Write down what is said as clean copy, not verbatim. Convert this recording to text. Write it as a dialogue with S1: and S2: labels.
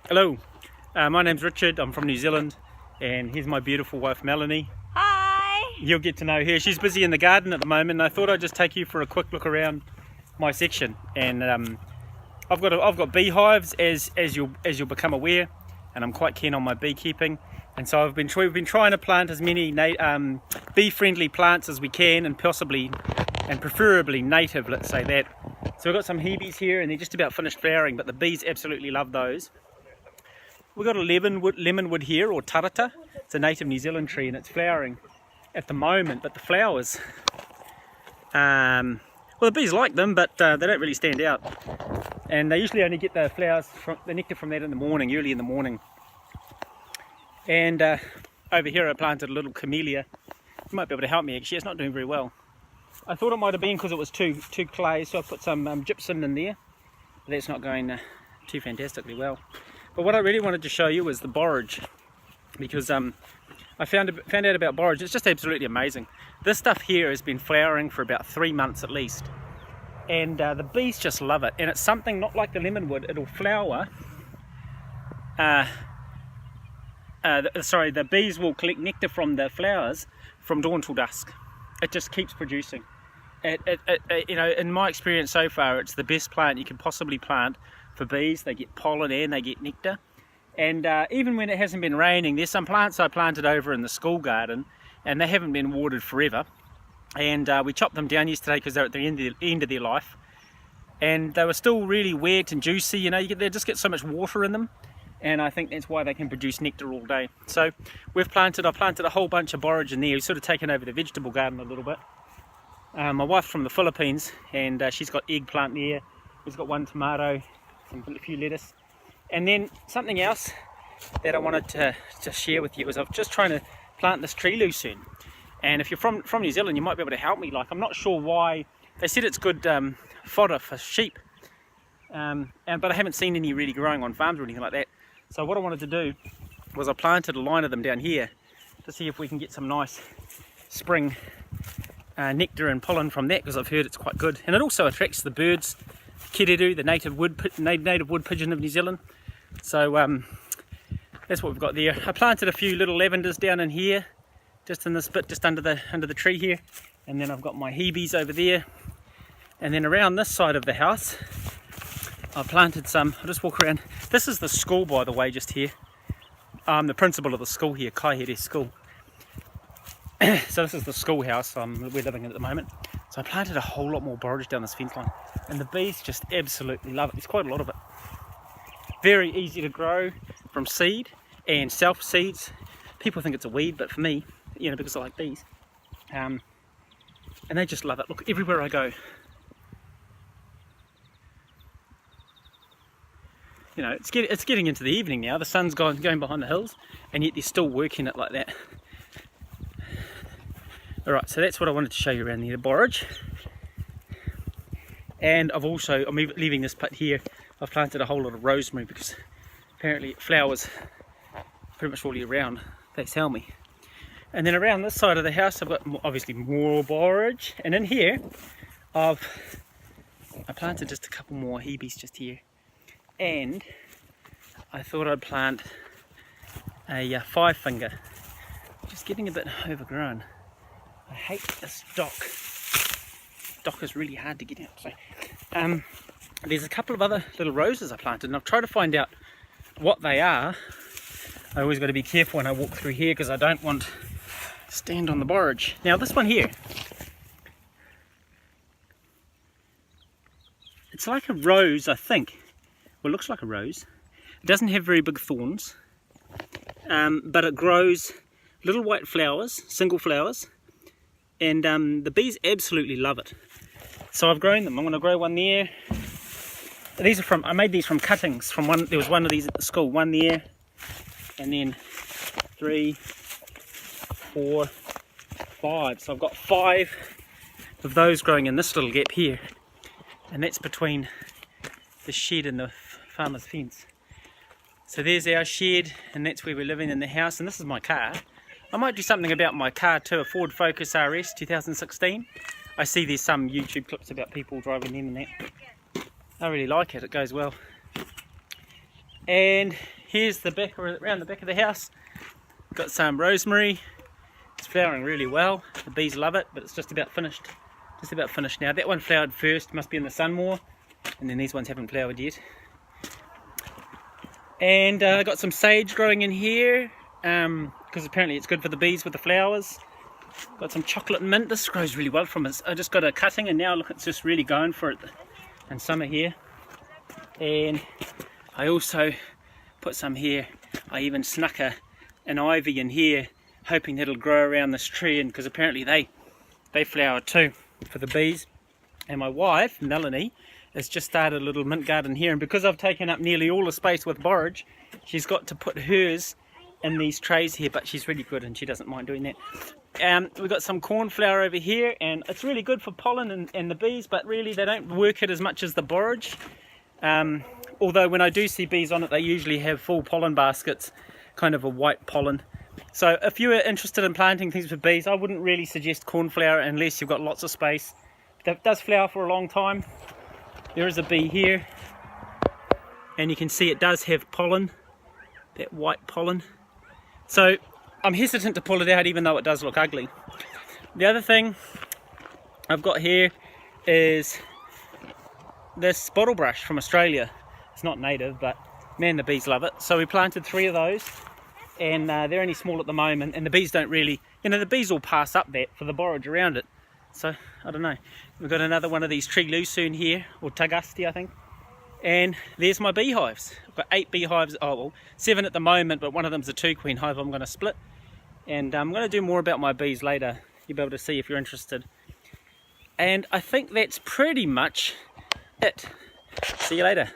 S1: Hello, my name's Richard, I'm from New Zealand, and here's my beautiful wife Melanie.
S2: Hi!
S1: You'll get to know her. She's busy in the garden at the moment, and I thought I'd just take you for a quick look around my section. And I've got beehives, as you'll become aware, and I'm quite keen on my beekeeping. And so we've been trying to plant as many bee-friendly plants as we can, and possibly and preferably native, let's say that. So we've got some hebes here, and they're just about finished flowering, but the bees absolutely love those. We've got a lemonwood here, or tarata. It's a native New Zealand tree, and it's flowering at the moment, but the flowers, well, the bees like them, but they don't really stand out. And they usually only get the flowers, the nectar from that in the morning, early in the morning. And over here I planted a little camellia. You might be able to help me actually, it's not doing very well. I thought it might have been because it was too clay, so I put some gypsum in there. But that's not going too fantastically well. But what I really wanted to show you was the borage, because I found out about borage. It's just absolutely amazing. This stuff here has been flowering for about 3 months at least, and the bees just love it. And it's something not like the lemonwood. It'll flower. The bees will collect nectar from the flowers from dawn till dusk. It just keeps producing. You know, in my experience so far, it's the best plant you can possibly plant for bees. They get pollen and they get nectar. And even when it hasn't been raining, there's some plants I planted over in the school garden, and they haven't been watered forever. And we chopped them down yesterday because they're at the end of their life, and they were still really wet and juicy. You know, they just get so much water in them, and I think that's why they can produce nectar all day. So I planted a whole bunch of borage in there. We've sort of taken over the vegetable garden a little bit. My wife's from the Philippines, and she's got eggplant there. We've got one tomato, a few lettuce. And then something else that I wanted to share with you is I'm just trying to plant this tree lucerne. And if you're from New Zealand, you might be able to help me. Like, I'm not sure why. They said it's good fodder for sheep, but I haven't seen any really growing on farms or anything like that. So what I wanted to do was I planted a line of them down here to see if we can get some nice spring nectar and pollen from that, because I've heard it's quite good. And it also attracts the birds, kereru, the native wood pigeon of New Zealand. So that's what we've got there. I planted a few little lavenders down in here, just in this bit, just under the tree here. And then I've got my hebes over there. And then around this side of the house, I planted some. I'll just walk around. This is the school, by the way, just here. I'm the principal of the school here, Kaihere School. So this is the schoolhouse we're living in at the moment. So I planted a whole lot more borage down this fence line, and the bees just absolutely love it. There's quite a lot of it. Very easy to grow from seed and self seeds. People think it's a weed, but for me, you know, because I like bees, and they just love it. Look, everywhere I go, you know, it's getting into the evening now. The sun's going behind the hills, and yet they're still working it like that. Alright, so that's what I wanted to show you around here, the borage. And I'm leaving this pit here. I've planted a whole lot of rosemary because apparently it flowers pretty much all year round, they tell me. And then around this side of the house I've got obviously more borage, and in here I planted just a couple more hebes just here, and I thought I'd plant a 5-finger, just getting a bit overgrown. I hate this dock. Dock is really hard to get out. So, there's a couple of other little roses I planted, and I've tried to find out what they are. I always got to be careful when I walk through here because I don't want to stand on the borage. Now this one here, it's like a rose, I think. Well, it looks like a rose. It doesn't have very big thorns, but it grows little white flowers, single flowers. And the bees absolutely love it. So I've grown them. I'm going to grow one there. These are I made these from cuttings from one. There was one of these at the school. One there, and then 3, 4, 5. So I've got 5 of those growing in this little gap here, and that's between the shed and the farmer's fence. So there's our shed, and that's where we're living in the house. And this is my car. I might do something about my car too, a Ford Focus RS 2016. I see there's some YouTube clips about people driving them and that. I really like it, it goes well. And here's the back, around the back of the house. Got some rosemary. It's flowering really well. The bees love it, but it's just about finished. Just about finished now. That one flowered first, must be in the sun more, and then these ones haven't flowered yet. And I got some sage growing in here, because apparently it's good for the bees with the flowers. Got some chocolate mint. This grows really well from it. I just got a cutting, and now look, it's just really going for it in summer here. And I also put some here. I even snuck an ivy in here, hoping that it'll grow around this tree, and because apparently they flower too for the bees. And my wife, Melanie, has just started a little mint garden here, and because I've taken up nearly all the space with Borage, she's got to put hers in these trays here, but she's really good and she doesn't mind doing that. We've got some cornflower over here, and it's really good for pollen and the bees, but really they don't work it as much as the Borage. Although when I do see bees on it, they usually have full pollen baskets, kind of a white pollen. So if you are interested in planting things for bees, I wouldn't really suggest cornflower unless you've got lots of space. That does flower for a long time. There is a bee here, and you can see it does have pollen, that white pollen. So I'm hesitant to pull it out even though it does look ugly. The other thing I've got here is this bottle brush from Australia. It's not native, but man, the bees love it. So we planted 3 of those, and they're only small at the moment, and the bees don't really, the bees will pass up that for the borage around it. So I don't know. We've got another one of these tree lucerne here, or tagasti I think. And there's my beehives. I've got 8 beehives, oh well, 7 at the moment, but one of them's a 2-queen hive I'm going to split. And I'm going to do more about my bees later. You'll be able to see if you're interested. And I think that's pretty much it. See you later.